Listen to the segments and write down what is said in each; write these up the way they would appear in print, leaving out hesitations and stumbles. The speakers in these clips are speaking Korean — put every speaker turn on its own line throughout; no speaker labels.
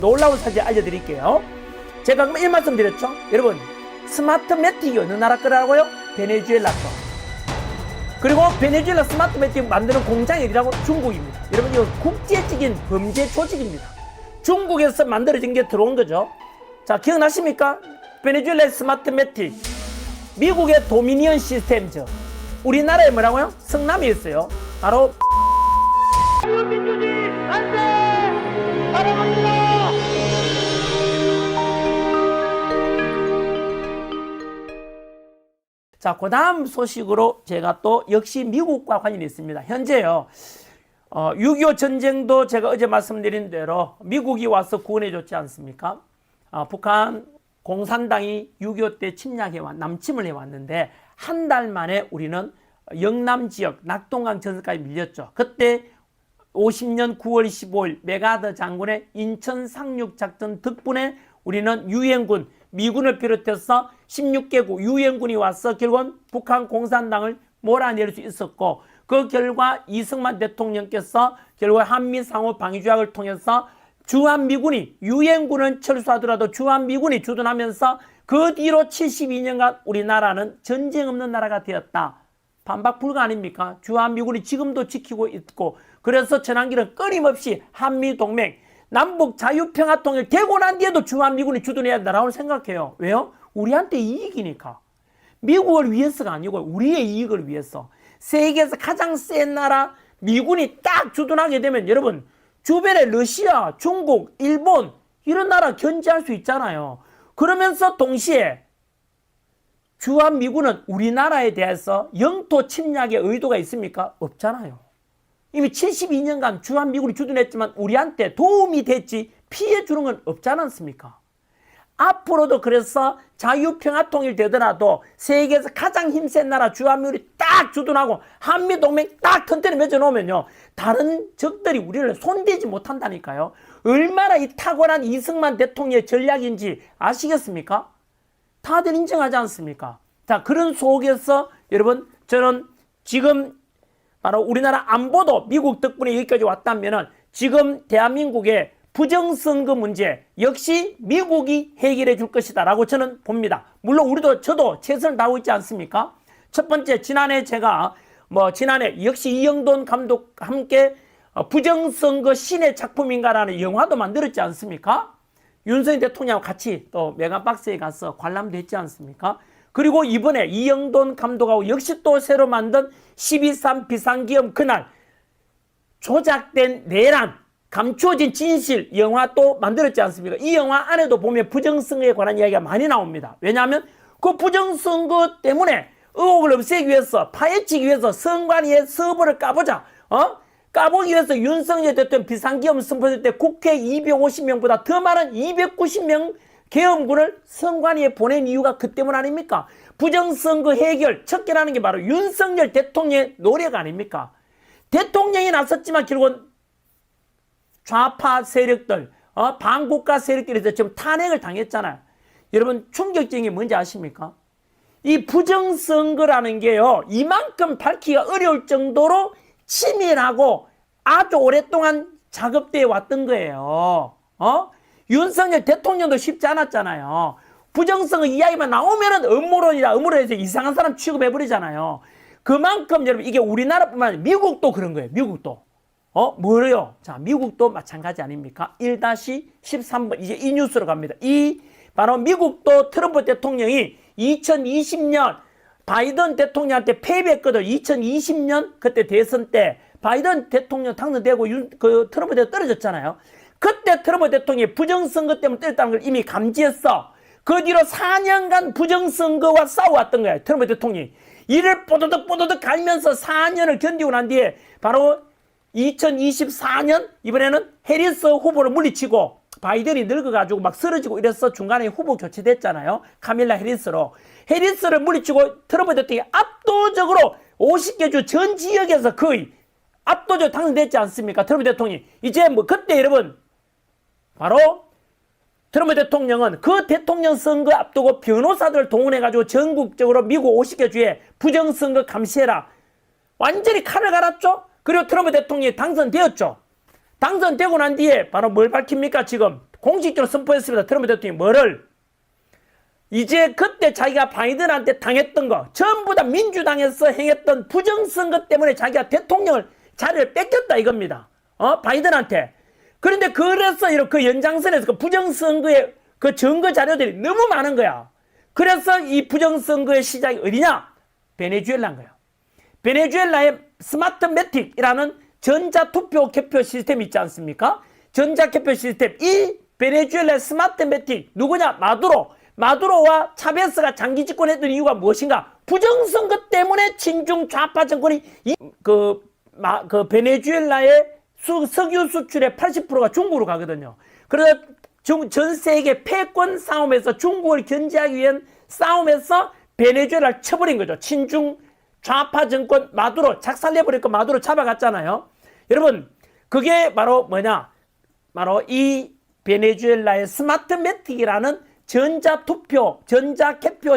놀라운 사실 알려드릴게요. 제가 이 말씀 드렸죠? 여러분, 스마트 매틱이 어느 나라 거라고요? 베네수엘라 거. 그리고 베네수엘라 스마트 매틱 만드는 공장이 어디라고? 중국입니다. 여러분, 이거 국제적인 범죄 조직입니다. 중국에서 만들어진 게 들어온 거죠. 자, 기억나십니까? 베네수엘라 스마트 매틱. 미국의 도미니언 시스템즈. 우리나라에 뭐라고요? 성남이었어요. 바로 민주주의 안돼! 사랑합니다! 자, 그 다음 소식으로 제가 또 역시 미국과 관련이 있습니다. 현재요, 6.25 전쟁도 제가 어제 말씀드린 대로 미국이 와서 구원해 줬지 않습니까? 북한 공산당이 6.25 때 남침을 해왔는데 한 달 만에 우리는 영남 지역 낙동강 전선까지 밀렸죠. 그때 50년 9월 15일 메가더 장군의 인천 상륙 작전 덕분에 우리는 유엔군, 미군을 비롯해서 16개국 유엔군이 와서 결국은 북한 공산당을 몰아낼 수 있었고, 그 결과 이승만 대통령께서 결국 한미 상호 방위 조약을 통해서 주한미군이, 유엔군은 철수하더라도 주한미군이 주둔하면서 그 뒤로 72년간 우리나라는 전쟁 없는 나라가 되었다. 반박 불가 아닙니까? 주한미군이 지금도 지키고 있고, 그래서 전환기는 끊임없이 한미동맹, 남북 자유평화통일 되고 난 뒤에도 주한미군이 주둔해야 된다고 생각해요. 왜요? 우리한테 이익이니까. 미국을 위해서가 아니고 우리의 이익을 위해서. 세계에서 가장 센 나라 미군이 딱 주둔하게 되면 여러분, 주변에 러시아, 중국, 일본 이런 나라 견제할 수 있잖아요. 그러면서 동시에 주한미군은 우리나라에 대해서 영토 침략의 의도가 있습니까? 없잖아요. 이미 72년간 주한미군이 주둔했지만 우리한테 도움이 됐지 피해 주는 건 없지 않습니까? 앞으로도 그래서 자유평화통일 되더라도 세계에서 가장 힘센 나라 주한미군이 딱 주둔하고 한미동맹 딱 튼튼히 맺어놓으면요, 다른 적들이 우리를 손대지 못한다니까요. 얼마나 이 탁월한 이승만 대통령의 전략인지 아시겠습니까? 다들 인정하지 않습니까? 자, 그런 속에서 여러분, 저는 지금 바로 우리나라 안보도 미국 덕분에 여기까지 왔다면은 지금 대한민국의 부정선거 문제 역시 미국이 해결해 줄 것이다 라고 저는 봅니다. 물론 저도 최선을 다하고 있지 않습니까? 첫 번째, 지난해 제가 지난해 역시 이영돈 감독과 함께 부정선거 신의 작품인가라는 영화도 만들었지 않습니까? 윤석열 대통령하고 같이 또 메가박스에 가서 관람도 했지 않습니까? 그리고 이번에 이영돈 감독하고 역시 또 새로 만든 12.3 비상기업 그날 조작된 내란, 감추어진 진실 영화 또 만들었지 않습니까? 이 영화 안에도 보면 부정선거에 관한 이야기가 많이 나옵니다. 왜냐하면 그 부정선거 때문에 의혹을 없애기 위해서, 파헤치기 위해서 선관위의 서버를 까보자, 까보기 위해서 윤석열 대통령 비상기업 선포될 때 국회 250명보다 더 많은 290명 계엄군을 선관위에 보낸 이유가 그 때문 아닙니까? 부정선거 해결 척결하는 게 바로 윤석열 대통령의 노력 아닙니까? 대통령이 나섰지만 결국은 좌파 세력들, 반국가 세력들에서 지금 탄핵을 당했잖아요. 여러분, 충격적인 게 뭔지 아십니까? 이 부정선거라는 게요, 이만큼 밝히기가 어려울 정도로 치밀하고 아주 오랫동안 작업되어 왔던 거예요. 윤석열 대통령도 쉽지 않았잖아요. 부정선거 이야기만 나오면은 음모론해서 이상한 사람 취급해버리잖아요. 그만큼 여러분, 이게 우리나라뿐만 아니라 미국도 그런 거예요. 미국도. 뭐래요? 자, 미국도 마찬가지 아닙니까? 1-13번, 이제 이 뉴스로 갑니다. 바로 미국도 트럼프 대통령이 2020년 바이든 대통령한테 패배했거든. 2020년 그때 대선 때 바이든 대통령 당선되고 트럼프 대통령 떨어졌잖아요. 그때 트럼프 대통령이 부정선거 때문에 떨어졌다는 걸 이미 감지했어. 그 뒤로 4년간 부정선거와 싸워왔던 거야, 트럼프 대통령이. 이를 뽀드득 갈면서 4년을 견디고 난 뒤에 바로 2024년 이번에는 해리스 후보를 물리치고 바이든이 늙어가지고 막 쓰러지고 이래서 중간에 후보 교체됐잖아요. 카밀라 해리스로. 해리스를 물리치고 트럼프 대통령이 압도적으로 50개 주 전 지역에서 거의 압도적으로 당선됐지 않습니까? 트럼프 대통령이. 이제 그때 여러분, 바로 트럼프 대통령은 그 대통령 선거 앞두고 변호사들을 동원해가지고 전국적으로 미국 50개 주에 부정선거 감시해라. 완전히 칼을 갈았죠? 그리고 트럼프 대통령이 당선되었죠. 당선되고 난 뒤에 바로 뭘 밝힙니까? 지금 공식적으로 선포했습니다. 트럼프 대통령이 뭐를? 이제 그때 자기가 바이든한테 당했던 거 전부 다 민주당에서 행했던 부정선거 때문에 자기가 대통령을 자리를 뺏겼다 이겁니다. 바이든한테. 그런데 그래서 그 연장선에서 그 부정선거의 그 증거 자료들이 너무 많은 거야. 그래서 이 부정선거의 시작이 어디냐? 베네수엘라인 거야. 베네수엘라의 스마트매틱이라는 전자투표 개표 시스템이 있지 않습니까? 전자개표 시스템. 이 베네수엘라의 스마트매틱 누구냐? 마두로와 차베스가 장기 집권했던 이유가 무엇인가? 부정선거 때문에 친중 좌파 정권이 그 베네수엘라의 석유 수출의 80%가 중국으로 가거든요. 그래서 전 세계 패권 싸움에서 중국을 견제하기 위한 싸움에서 베네수엘라를 쳐버린 거죠. 친중 좌파 정권 마두로 작살내버리고 마두로 잡아갔잖아요. 여러분, 그게 바로 뭐냐? 바로 이 베네수엘라의 스마트매틱이라는 전자개표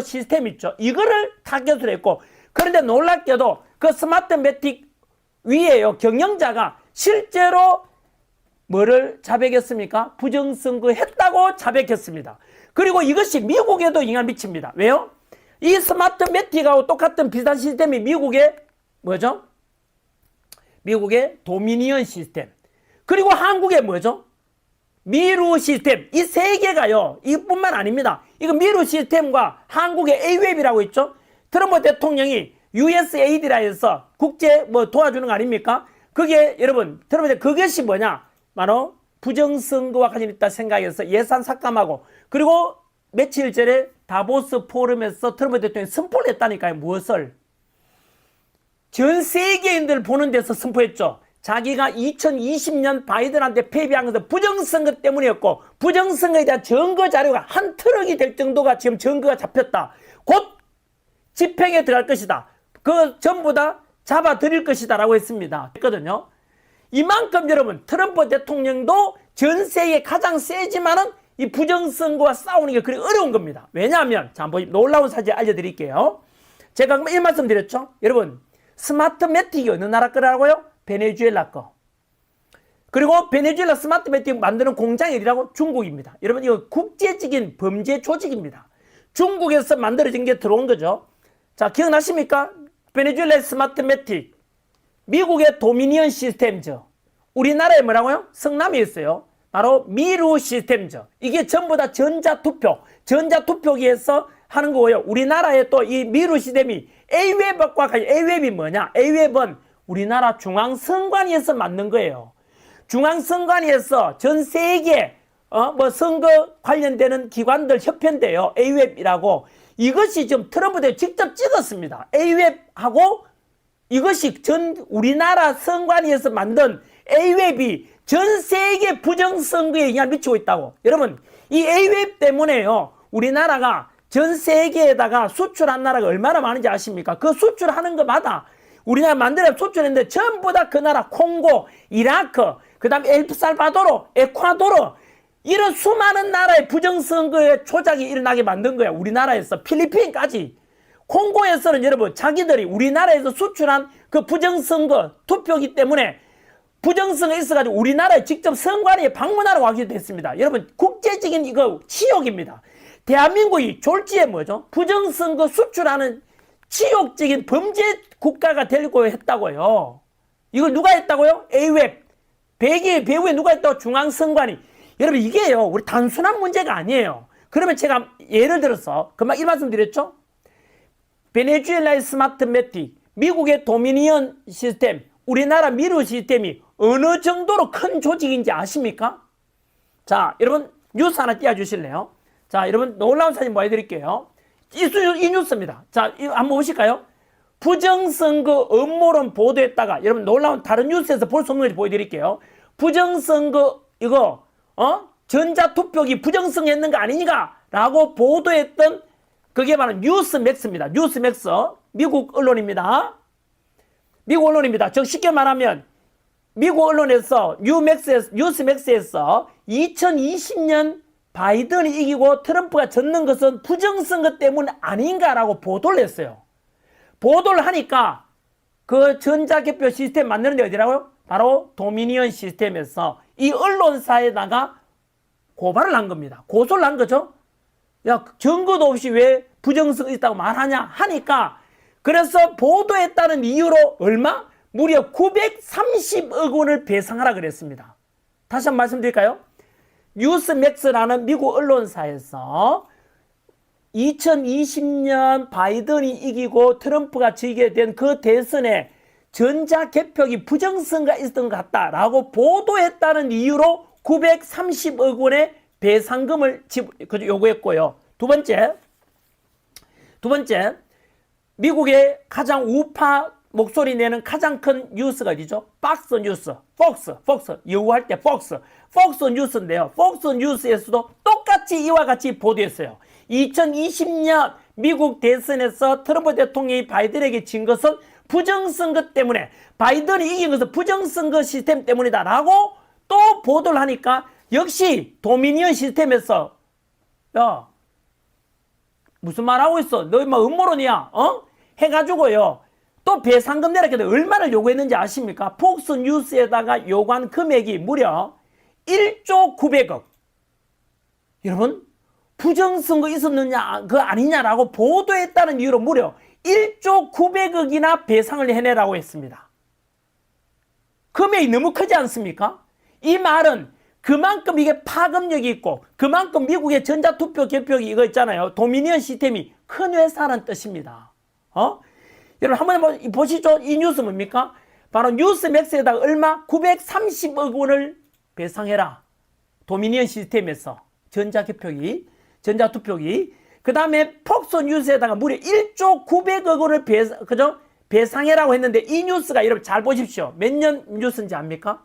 시스템 있죠. 이거를 타겟으로 했고, 그런데 놀랍게도 그 스마트매틱 위에요, 경영자가 실제로 뭐를 자백했습니까? 부정선거 했다고 자백했습니다. 그리고 이것이 미국에도 영향을 미칩니다. 왜요? 이 스마트매틱하고 똑같은 비슷한 시스템이 미국의 뭐죠? 미국의 도미니언 시스템. 그리고 한국의 뭐죠? 미루 시스템. 이 세 개가요, 이뿐만 아닙니다. 이거 미루 시스템과 한국의 A웹이라고 있죠? 트럼프 대통령이 USAID라 해서 국제 도와주는 거 아닙니까? 그게 여러분, 트럼프 그것이 뭐냐? 바로 부정선거와 관련이 있다 생각해서 예산 삭감하고, 그리고 며칠 전에 다보스 포럼에서 트럼프 대통령이 선포를 했다니까요. 무엇을? 전 세계인들 보는 데서 선포했죠. 자기가 2020년 바이든한테 패배한 것은 부정선거 때문이었고, 부정선거에 대한 증거 자료가 한 트럭이 될 정도가 지금 증거가 잡혔다. 곧 집행에 들어갈 것이다. 그 전부 다 잡아드릴 것이다 라고 했습니다. 했거든요. 이만큼 여러분, 트럼프 대통령도 전 세계 가장 세지만은 이 부정선거와 싸우는 게 그리 어려운 겁니다. 왜냐하면, 자, 한번 놀라운 사실 알려드릴게요. 제가 이 말씀 드렸죠? 여러분, 스마트매틱이 어느 나라 거라고요? 베네수엘라 거. 그리고 베네수엘라 스마트매틱 만드는 공장이 어디라고? 중국입니다. 여러분, 이거 국제적인 범죄 조직입니다. 중국에서 만들어진 게 들어온 거죠. 자, 기억나십니까? 베네수엘라의 스마트매틱, 미국의 도미니언 시스템죠. 우리나라에 뭐라고요? 성남이 있어요. 바로 미루 시스템죠. 이게 전부 다 전자투표기에서 하는 거고요. 우리나라에 또 이 미루 시스템이 A웹과 관련, A웹이 뭐냐? A웹은 우리나라 중앙선관위에서 만든 거예요. 중앙선관위에서 전 세계 선거 관련되는 기관들 협회인데요. A웹이라고. 이것이 지금 트럼프 대통령이 직접 찍었습니다. A웹하고 이것이 우리나라 선관위에서 만든 A웹이 전 세계 부정선거에 영향을 미치고 있다고. 여러분, 이 A웹 때문에요, 우리나라가 전 세계에다가 수출한 나라가 얼마나 많은지 아십니까? 그 수출하는 것마다 우리나라 만들어 수출했는데 전부 다 그 나라 콩고, 이라크, 그 다음 엘살바도르, 에콰도르, 이런 수많은 나라의 부정선거에 조작이 일어나게 만든 거야. 우리나라에서 필리핀까지. 콩고에서는 여러분, 자기들이 우리나라에서 수출한 그 부정선거 투표기 때문에 부정선거에 있어가지고 우리나라에 직접 선관위에 방문하라고 하기도 했습니다. 여러분, 국제적인 이거 치욕입니다. 대한민국이 졸지에 뭐죠? 부정선거 수출하는 치욕적인 범죄 국가가 되려고 했다고요. 이걸 누가 했다고요? A웹. 배후에 누가 했다고? 중앙선관위. 여러분, 이게요, 우리 단순한 문제가 아니에요. 그러면 제가 예를 들어서 금방 이 말씀 드렸죠? 베네수엘라의 스마트매틱, 미국의 도미니언 시스템, 우리나라 미루 시스템이 어느 정도로 큰 조직인지 아십니까? 자, 여러분, 뉴스 하나 띄워주실래요? 자, 여러분, 놀라운 사진 보여드릴게요. 이 뉴스입니다. 자, 이거 한번 보실까요? 부정선거 음모론 보도했다가, 여러분, 놀라운 다른 뉴스에서 볼 수 없는 걸 보여드릴게요. 부정선거, 이거, 전자투표기 부정선거 했는 거 아니니까? 라고 보도했던 그게 바로 뉴스맥스입니다. 뉴스맥스. 미국 언론입니다. 미국 언론입니다. 즉, 쉽게 말하면, 미국 언론에서 뉴스맥스에서 2020년 바이든이 이기고 트럼프가 졌는 것은 부정선거 때문 아닌가라고 보도를 했어요. 보도를 하니까 그 전자개표 시스템 만드는 데 어디라고요? 바로 도미니언 시스템에서 이 언론사에다가 고발을 한 겁니다. 고소를 한 거죠. 야, 증거도 없이 왜 부정성 있다고 말하냐 하니까, 그래서 보도에 따른 이유로 얼마? 무려 930억 원을 배상하라 그랬습니다. 다시 한번 말씀드릴까요? 뉴스맥스라는 미국 언론사에서 2020년 바이든이 이기고 트럼프가 지게 된 그 대선에 전자개표기 부정성가 있었던 것 같다라고 보도했다는 이유로 930억 원의 배상금을 요구했고요. 두 번째, 미국의 가장 우파 목소리 내는 가장 큰 뉴스가 어디죠? 박스 뉴스, 폭스, 요구할 때 폭스 뉴스인데요. 폭스 뉴스에서도 똑같이 이와 같이 보도했어요. 2020년 미국 대선에서 트럼프 대통령이 바이든에게 진 것은 부정선거 때문에, 바이든이 이긴 것은 부정선거 시스템 때문이다 라고 또 보도를 하니까, 역시 도미니언 시스템에서 야, 무슨 말하고 있어? 너 인마 음모론이야? 해가지고요, 또 배상금 내라 했는데 얼마를 요구했는지 아십니까? 폭스 뉴스에다가 요구한 금액이 무려 1조 900억. 여러분, 부정선거 있었느냐 그거 아니냐라고 보도했다는 이유로 무려 1조 900억이나 배상을 해내라고 했습니다. 금액이 너무 크지 않습니까? 이 말은 그만큼 이게 파급력이 있고, 그만큼 미국의 전자투표 개표기 이거 있잖아요, 도미니언 시스템이 큰 회사라는 뜻입니다. 여러분 한번 보시죠. 이 뉴스 뭡니까? 바로 뉴스맥스에다가 얼마? 930억 원을 배상해라. 도미니언 시스템에서 전자개표기, 전자투표기. 그 다음에 폭스 뉴스에다가 무려 1조 900억 원을 배상해라고 했는데, 이 뉴스가 여러분 잘 보십시오. 몇 년 뉴스인지 압니까?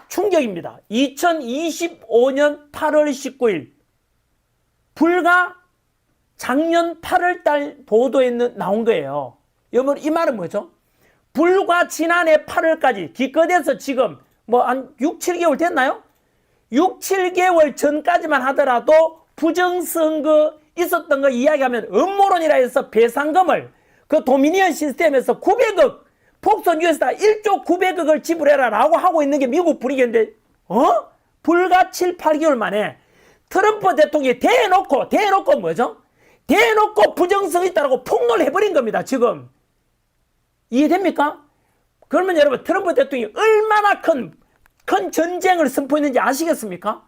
충격입니다. 2025년 8월 19일. 불과 작년 8월 달 보도에 나온 거예요. 여러분, 이 말은 뭐죠? 불과 지난해 8월까지 기껏해서 지금 뭐 한 6, 7개월 됐나요? 6, 7개월 전까지만 하더라도 부정선거 있었던 거 이야기하면 음모론이라 해서 배상금을 그 도미니언 시스템에서 900억, 폭스 뉴스에다 1조 900억을 지불해라 라고 하고 있는 게 미국 분위기인데, 불과 7, 8개월 만에 트럼프 대통령이 대놓고 뭐죠? 대놓고 부정성 있다라고 폭로를 해버린 겁니다, 지금. 이해됩니까? 그러면 여러분, 트럼프 대통령이 얼마나 큰 전쟁을 선포했는지 아시겠습니까?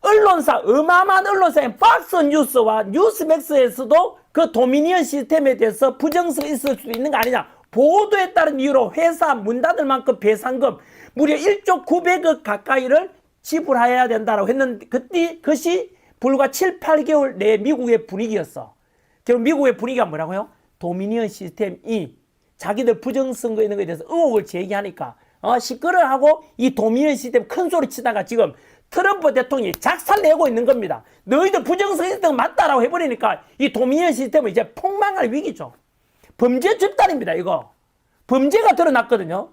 어마어마한 언론사인 박스 뉴스와 뉴스맥스에서도 그 도미니언 시스템에 대해서 부정성이 있을 수도 있는 거 아니냐, 보도에 따른 이유로 회사 문 닫을 만큼 배상금 무려 1조 900억 가까이를 지불해야 된다고 했는데, 그것이 불과 7, 8개월 내 미국의 분위기였어. 결국 미국의 분위기가 뭐라고요? 도미니언 시스템이 자기들 부정선거 있는 것에 대해서 의혹을 제기하니까 시끄러워하고 이 도미니언 시스템 큰 소리 치다가 지금 트럼프 대통령이 작살내고 있는 겁니다. 너희들 부정선거 있는 거 맞다라고 해버리니까 이 도미니언 시스템은 이제 폭망할 위기죠. 범죄 집단입니다, 이거. 범죄가 드러났거든요.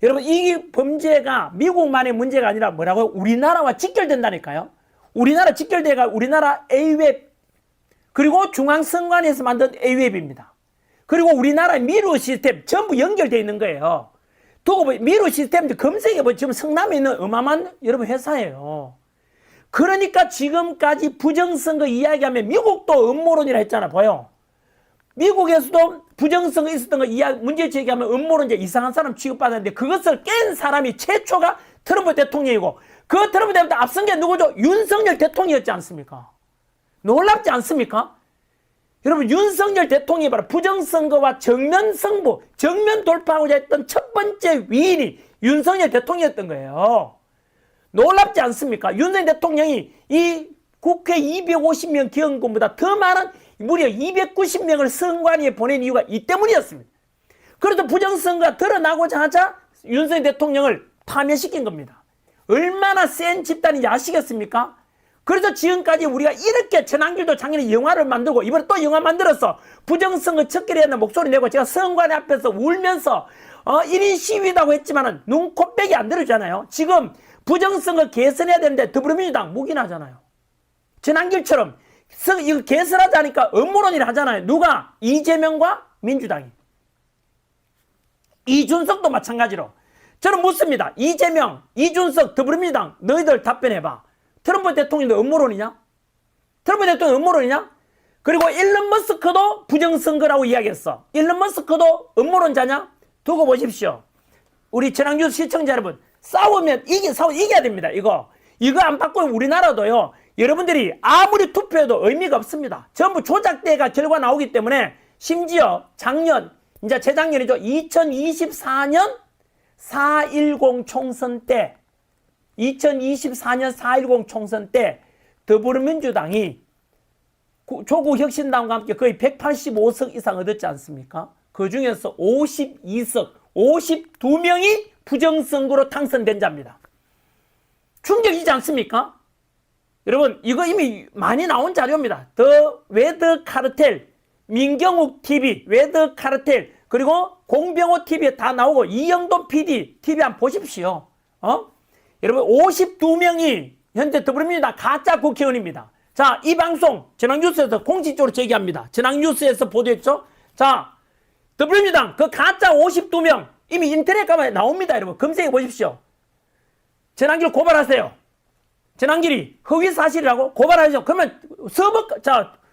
여러분, 이 범죄가 미국만의 문제가 아니라 뭐라고요? 우리나라와 직결된다니까요. 우리나라 직결돼가 우리나라 A웹, 그리고 중앙선관위에서 만든 A웹입니다. 그리고 우리나라 미루 시스템 전부 연결되어 있는 거예요. 두고 보면 미루 시스템 검색해보면 지금 성남에 있는 어마어마한 여러분 회사예요. 그러니까 지금까지 부정선거 이야기하면 미국도 음모론이라 했잖아, 보여. 미국에서도 부정선거 있었던 거 문제 제기하면 음모론자 이상한 사람 취급받았는데, 그것을 깬 사람이 최초가 트럼프 대통령이고, 그 트럼프 대통령 앞선 게 누구죠? 윤석열 대통령이었지 않습니까? 놀랍지 않습니까? 여러분, 윤석열 대통령이 바로 부정선거와 정면 승부, 정면 돌파하고자 했던 첫 번째 위인이 윤석열 대통령이었던 거예요. 놀랍지 않습니까? 윤석열 대통령이 이 국회 250명 기원금보다 더 많은 무려 290명을 선관위에 보낸 이유가 이 때문이었습니다. 그래도 부정선거가 드러나고자 하자 윤석열 대통령을 파면시킨 겁니다. 얼마나 센 집단인지 아시겠습니까? 그래서 지금까지 우리가 이렇게 전한길도 작년에 영화를 만들고 이번에 또 영화 만들어서 부정선거 척결해야 한다는 목소리 내고, 제가 선관위 앞에서 울면서 1인 시위라고 했지만 눈, 코, 빼기 안 들어주잖아요. 지금 부정선거 개선해야 되는데 더불어민주당 묵인하잖아요. 전한길처럼 이거 개선하자 하니까 음모론이라 하잖아요. 누가? 이재명과 민주당이. 이준석도 마찬가지로. 저는 묻습니다. 이재명, 이준석, 더불어민주당 너희들 답변해봐. 트럼프 대통령도 음모론이냐? 트럼프 대통령 음모론이냐? 그리고 일론 머스크도 부정선거라고 이야기했어. 일론 머스크도 음모론자냐? 두고 보십시오. 우리 전학뉴스 시청자 여러분, 싸우면 이겨야 됩니다. 이거 안 바꾸면 우리나라도요, 여러분들이 아무리 투표해도 의미가 없습니다. 전부 조작돼가 결과 나오기 때문에, 심지어 작년, 이제 재작년이죠. 2024년 4.10 총선 때, 2024년 4.10 총선 때 더불어민주당이 조국 혁신당과 함께 거의 185석 이상 얻었지 않습니까? 그 중에서 52석, 52명이 부정선거로 당선된 자입니다. 충격이지 않습니까? 여러분, 이거 이미 많이 나온 자료입니다. 더 웨더 카르텔, 민경욱 TV, 웨더 카르텔, 그리고 공병호 TV에 다 나오고, 이영돈 PD TV 한번 보십시오. 여러분, 52명이 현재 더불어민주당 가짜 국회의원입니다. 자, 이 방송 전학뉴스에서 공식적으로 제기합니다. 전학뉴스에서 보도했죠? 자, 더불어민주당 그 가짜 52명 이미 인터넷 가면 나옵니다. 여러분, 검색해 보십시오. 전한길 고발하세요. 전한길이 허위사실이라고 고발하죠. 그러면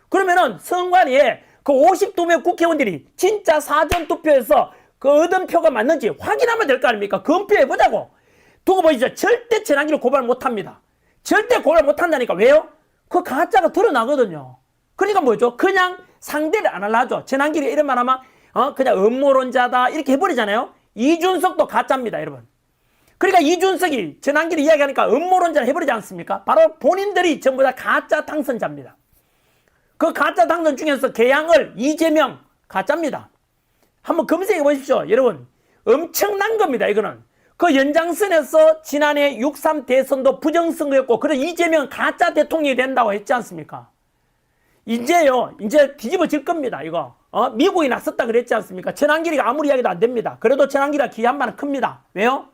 그러면은 선관위에 그 52명 국회의원들이 진짜 사전투표에서 그 얻은 표가 맞는지 확인하면 될 거 아닙니까? 검표해보자고. 두고 보시죠. 절대 전한길을 고발 못합니다. 절대 고발 못한다니까. 왜요? 그 가짜가 드러나거든요. 그러니까 뭐죠? 그냥 상대를 안 하려죠. 전한길이 이런 말 하면 그냥 음모론자다 이렇게 해버리잖아요. 이준석도 가짜입니다, 여러분. 그러니까 이준석이 전한길이 이야기하니까 음모론자를 해버리지 않습니까? 바로 본인들이 전부 다 가짜 당선자입니다. 그 가짜 당선 중에서 개양을 이재명 가짜입니다. 한번 검색해 보십시오. 여러분, 엄청난 겁니다. 이거는 그 연장선에서 지난해 6.3 대선도 부정선거였고, 그래서 이재명 가짜 대통령이 된다고 했지 않습니까? 이제 뒤집어질 겁니다. 이거 미국이 나섰다 그랬지 않습니까? 전한길이가 아무리 이야기도 안 됩니다. 그래도 전한길이가 기한만은 큽니다. 왜요?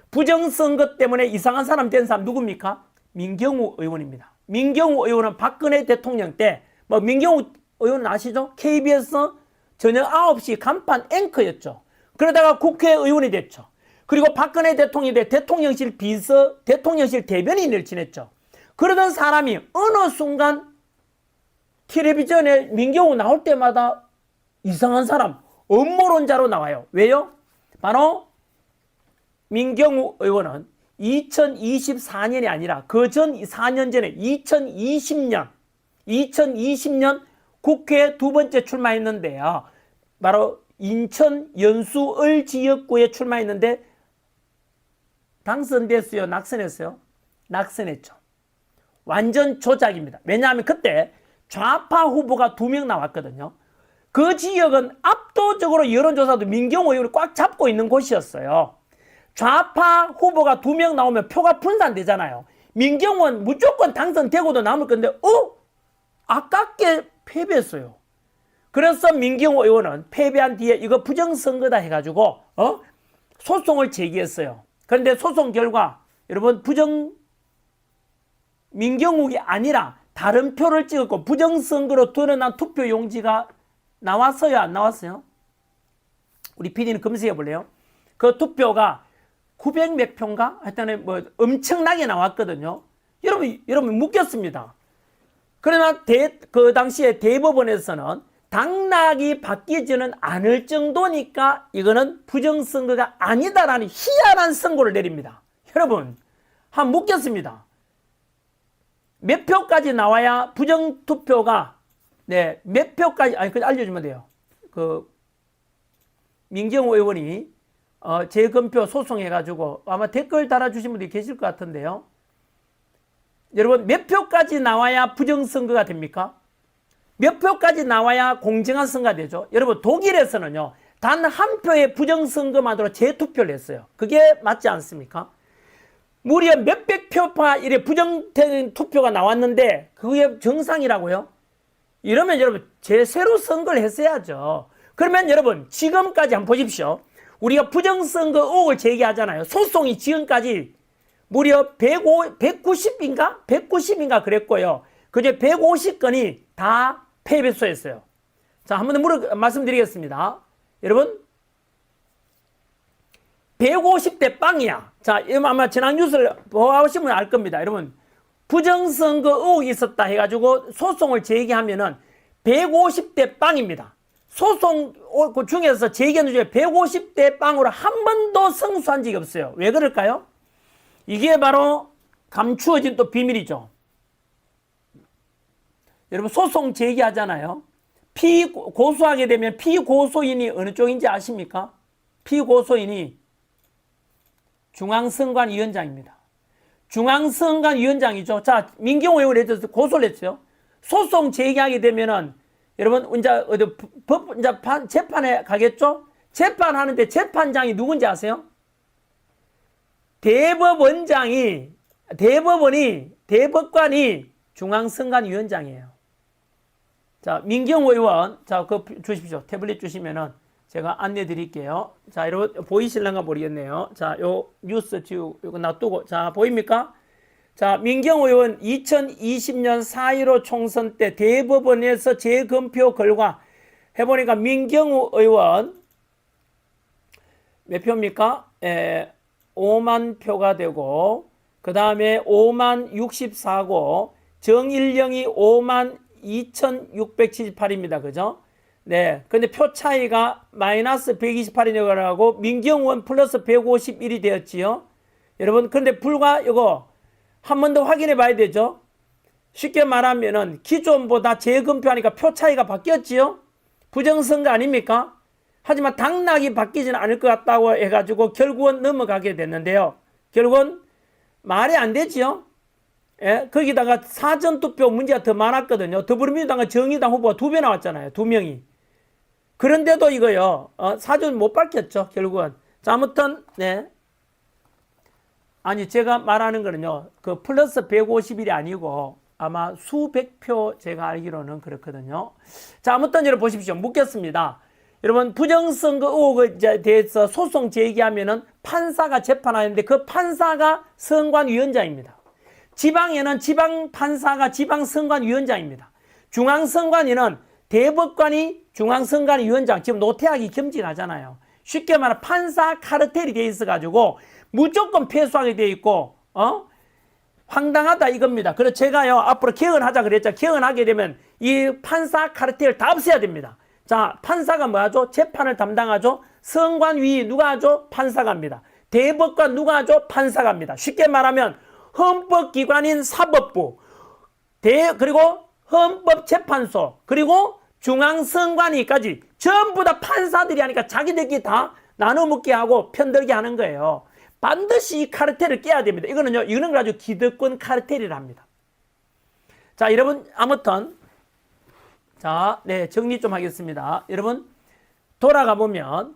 부정선거 때문에 이상한 사람 된 사람 누굽니까? 민경우 의원입니다. 민경우 의원은 박근혜 대통령 때, 민경우 의원은 아시죠? KBS 저녁 9시 간판 앵커였죠. 그러다가 국회의원이 됐죠. 그리고 박근혜 대통령이 돼 대통령실 대통령실 대변인을 지냈죠. 그러던 사람이 어느 순간 텔레비전에 민경우 나올 때마다 이상한 사람, 음모론자로 나와요. 왜요? 바로 민경우 의원은 2024년이 아니라 그 전 4년 전에 2020년 국회에 두 번째 출마했는데요. 바로 인천 연수을 지역구에 출마했는데 당선됐어요? 낙선했어요? 낙선했죠. 완전 조작입니다. 왜냐하면 그때 좌파 후보가 2명 나왔거든요. 그 지역은 압도적으로 여론조사도 민경우 의원이 꽉 잡고 있는 곳이었어요. 좌파 후보가 2명 나오면 표가 분산되잖아요. 민경우는 무조건 당선되고도 남을 건데 아깝게 패배했어요. 그래서 민경우 의원은 패배한 뒤에 이거 부정선거다 해가지고 소송을 제기했어요. 그런데 소송 결과 여러분 민경욱이 아니라 다른 표를 찍었고 부정선거로 드러난 투표용지가 나왔어요? 안 나왔어요? 우리 PD는 검색해 볼래요? 그 투표가 900몇 표인가? 하여튼 엄청나게 나왔거든요. 여러분 묻겠습니다. 그러나 그 당시에 대법원에서는 당락이 바뀌지는 않을 정도니까 이거는 부정선거가 아니다라는 희한한 선고를 내립니다. 여러분 한번 묻겠습니다. 몇 표까지 나와야 부정투표가 몇 표까지 알려주면 돼요. 민경우 의원이 재검표 소송해가지고 아마 댓글 달아주신 분들이 계실 것 같은데요. 여러분 몇 표까지 나와야 부정선거가 됩니까? 몇 표까지 나와야 공정한 선거가 되죠? 여러분 독일에서는요 단 한 표의 부정선거만으로 재투표를 했어요. 그게 맞지 않습니까? 무려 몇백 표파 이래 부정된 투표가 나왔는데 그게 정상이라고요? 이러면 여러분 제새로 선거를 했어야죠. 그러면 여러분 지금까지 한번 보십시오. 우리가 부정선거 의혹을 제기하잖아요. 소송이 지금까지 무려 190인가? 190인가 그랬고요. 그중에 150건이 다 패배소였어요. 자, 한 번 더 말씀드리겠습니다. 여러분 150대 빵이야. 자, 아마 전학 뉴스를 보시면 알 겁니다. 여러분 부정선거 의혹이 있었다 해가지고 소송을 제기하면은 150대 빵입니다. 소송 그 중에서 제기하는 중에 150대 빵으로 한 번도 승소한 적이 없어요. 왜 그럴까요? 이게 바로 감추어진 또 비밀이죠. 여러분 소송 제기하잖아요. 피고소하게 되면 피고소인이 어느 쪽인지 아십니까? 피고소인이 중앙선관위원장입니다. 중앙선관위원장이죠. 자, 민경호 의원에 대해서 고소를 했어요. 소송 제기하게 되면은 여러분 이제 어디 이제 재판에 가겠죠? 재판하는데 재판장이 누군지 아세요? 대법관이 중앙선관위원장이에요. 자, 민경호 의원, 자, 그거 주십시오. 태블릿 주시면은 제가 안내 드릴게요. 자, 여러분, 보이실런가 모르겠네요. 자, 요 뉴스 지우, 이거 놔두고. 자, 보입니까? 자, 민경호 의원 2020년 4.15 총선 때 대법원에서 재검표 결과 해보니까 민경호 의원 몇 표입니까? 5만 표가 되고, 그 다음에 5만 64고, 정일령이 5만 2,678입니다. 그죠? 네. 근데 표 차이가 마이너스 128이라고 민경원 플러스 151이 되었지요. 여러분, 근데 불과 이거 한 번 더 확인해 봐야 되죠. 쉽게 말하면은 기존보다 재검표하니까 표 차이가 바뀌었지요. 부정선거 아닙니까? 하지만 당락이 바뀌지는 않을 것 같다고 해가지고 결국은 넘어가게 됐는데요. 결국은 말이 안 되지요. 예? 거기다가 사전투표 문제가 더 많았거든요. 더불어민주당과 정의당 후보가 2배 나왔잖아요. 2명이. 그런데도 이거요. 사전 못 밝혔죠. 결국은. 자, 아무튼 네. 아니 제가 말하는 거는요. 그 플러스 151이 아니고 아마 수백 표 제가 알기로는 그렇거든요. 자, 아무튼 여러분 보십시오. 묻겠습니다. 여러분 부정선거 의혹에 대해서 소송 제기하면은 판사가 재판하는데 그 판사가 선관위원장입니다. 지방에는 지방판사가 지방선관위원장입니다. 중앙선관위는 대법관이 중앙선관위원장, 지금 노태학이 겸직하잖아요. 쉽게 말하면 판사 카르텔이 돼 있어가지고 무조건 패소하게 돼 있고, 황당하다 이겁니다. 그래서 제가요, 앞으로 개헌하자 그랬죠. 개헌하게 되면 이 판사 카르텔을 다 없애야 됩니다. 자, 판사가 뭐 하죠? 재판을 담당하죠? 선관위 누가 하죠? 판사가 합니다. 대법관 누가 하죠? 판사가 합니다. 쉽게 말하면 헌법기관인 사법부, 그리고 헌법재판소, 그리고 중앙선관위까지 전부 다 판사들이 하니까 자기들끼리 다 나눠먹게 하고 편들게 하는 거예요. 반드시 이 카르텔을 깨야 됩니다. 이거는 아주 기득권 카르텔이랍니다. 자, 여러분, 아무튼, 자, 네, 정리 좀 하겠습니다. 여러분, 돌아가 보면,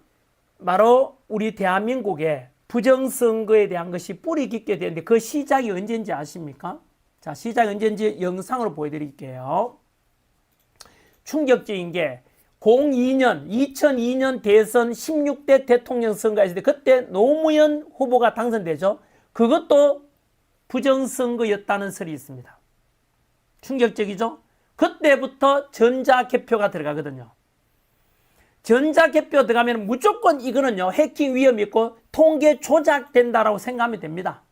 바로 우리 대한민국에 부정선거에 대한 것이 뿌리 깊게 되는데 그 시작이 언제인지 아십니까? 자, 시작이 언제인지 영상으로 보여드릴게요. 충격적인 게 2002년 대선 16대 대통령 선거였을 때 그때 노무현 후보가 당선되죠. 그것도 부정선거였다는 설이 있습니다. 충격적이죠? 그때부터 전자개표가 들어가거든요. 전자개표 들어가면 무조건 이거는요, 해킹 위험이 있고 통계 조작된다라고 생각하면 됩니다.